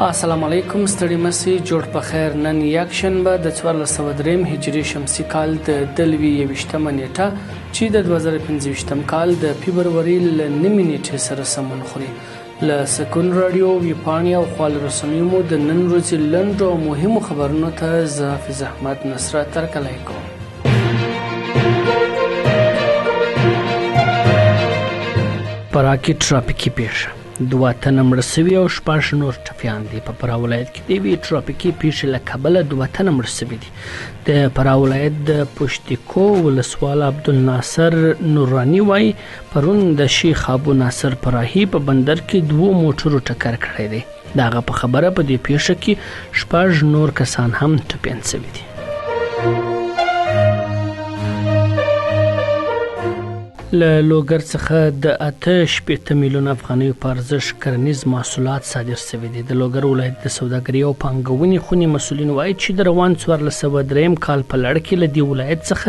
السلام علیکم، ستړي مسئ، جوړ په خیر. نن یکشنبه د 1403 هجري شمسي کال د 2021 نیټه چې د 2025 کال د فبروري له نیمې نیټې سره سمون خوري. له سکون رادیو ویبپاڼې او خواله رسنیو مو د نن ورځې لنډو او مهمو خبرونو ته زه حافظ احمد نصرت ترکلی کوم. فراه کې ټرافیکي پیښه 2 تنه مړه شوي او 6 نور ټپیان دي. په فراه ولایت کې د یوې ټرافیکي پیښې له کبله 2 تنه مړه شوي دي. د فراه ولایت د پشتکو ولسوال عبدالناصر نوراني وایي پرون د شیخ ابو ناصر فراهي په بندر کې 2 موټرو ټکر کړی دی. د هغه په خبره په دې پیښه کې 6 نور کسان هم ټپیان شوي دي. له لوګر څخه د 8 میلیون افغانیو په ارزښت کرنیز محصولات صادر شوي دي. د لوګر ولایت د سوداګرۍ او پانګونې خونې مسؤلین وایي چې د روان 1403 کال په لړ کې له دې ولایت څخه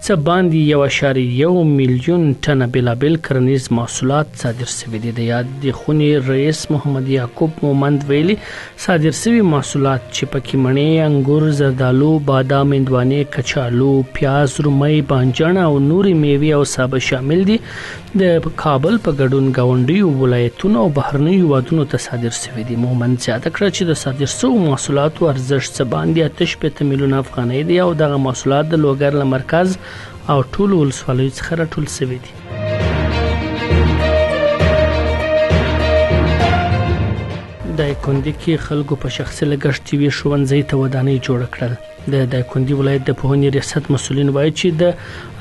څه باندې 1.1 میلیون ټنه بېلابېل کرنیز محصولات صادر شوي دي. د یاد د خونې رئیس محمد یعقوب مومند ویلي صادر شوي محصولات چې پکې مڼې، انګور، زردالو، بادام، هندوانې، کچالو، پیاز، رومۍ، بانجان او نورې میوې او سابه شامل دي. د کابل په ګډون ګاونډیو ولایتونو او بهرنیو هیوادونو ته صادر شوي دي. مومند زیاته کړه چې د صادر شویو محصولاتو ارزښت څه باندې 8 میلیون افغانۍ دی او دغه محصولات د لوګر له مرکز او ټولو ولسوالیو څخه راټول شوي دي. د دایکنډي کې خلکو په شخصي لګښت یوې ښوونځي ته ودانۍ جوړه کړل. د دایکنډي ولایت د پوهنې ریاست مسؤلین وایي چې د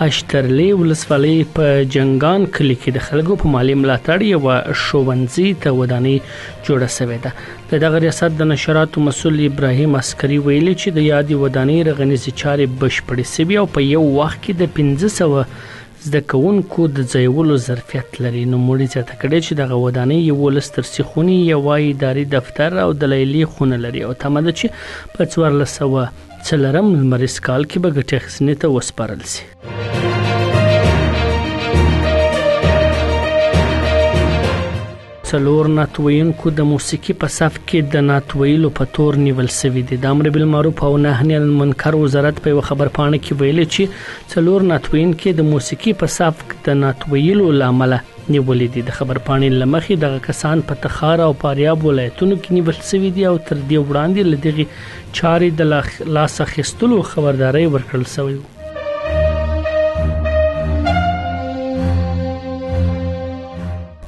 اشترلي ولسوالۍ په جنګان کلي کې د خلکو په مالي ملاتړ یوه ښوونځي ته ودانۍ جوړه شوې ده. د دغه ریاست د نشراتو مسؤل ابراهیم عسکري ویلي چې د یادې ودانۍ رغنیزې چارې بشپړې شوي او په یو وخت کې د 1500 زده کوونکو د ځایولو ظرفیت لري. نوموړي زیاته کړې چې دغه ودانۍ 11 درسي خونې، یوه اداري دفتر او د لیلې خونه لري او تمه ده چې په 1404 لمریز کال کې به ګټې اخیستنې ته وسپارل شي. څلور نعتویونکو د موسیقي په صف کې د نعت ویلو په تور نیول شوي دي. د امر بالمعروف او نهي عن المنکر وزارت په یوه خبرپاڼه کې ویلي چې 4 نعتویونکي د موسیقي په صف د نعت ویلو له امله نیولې دي. د خبرپاڼې له مخې دغه کسان په تخار او فاریاب ولایتونو کې نیول شوي دي او تر دې وړاندې له دغې چارې د لاس اخیستلو خبرداری ورکړل شوی و.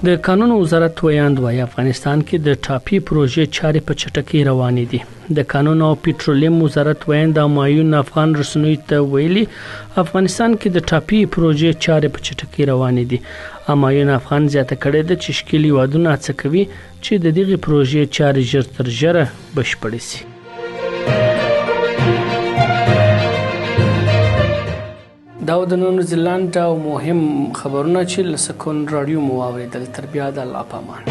د قانون وزارت ویاند وایي افغانستان کې د ټاپي پروژې چارې په چټکۍ روانې دي. د قانون او پټرولیم وزارت ویاند همایون افغان رسنیو ته ویلي افغانستان کې د ټاپي پروژې چارې په چټکۍ روانې دي. همایون افغان زیاته کړې ده چې ښکېل هیوادونه هڅه کوي چې د دغې پروژې چارې ژر تر ژره بشپړې شي. دا د نن ورځې لنډ او مهم خبرونه چې له سکون راډیو مو واورېدل. تر بیا د الله په امان.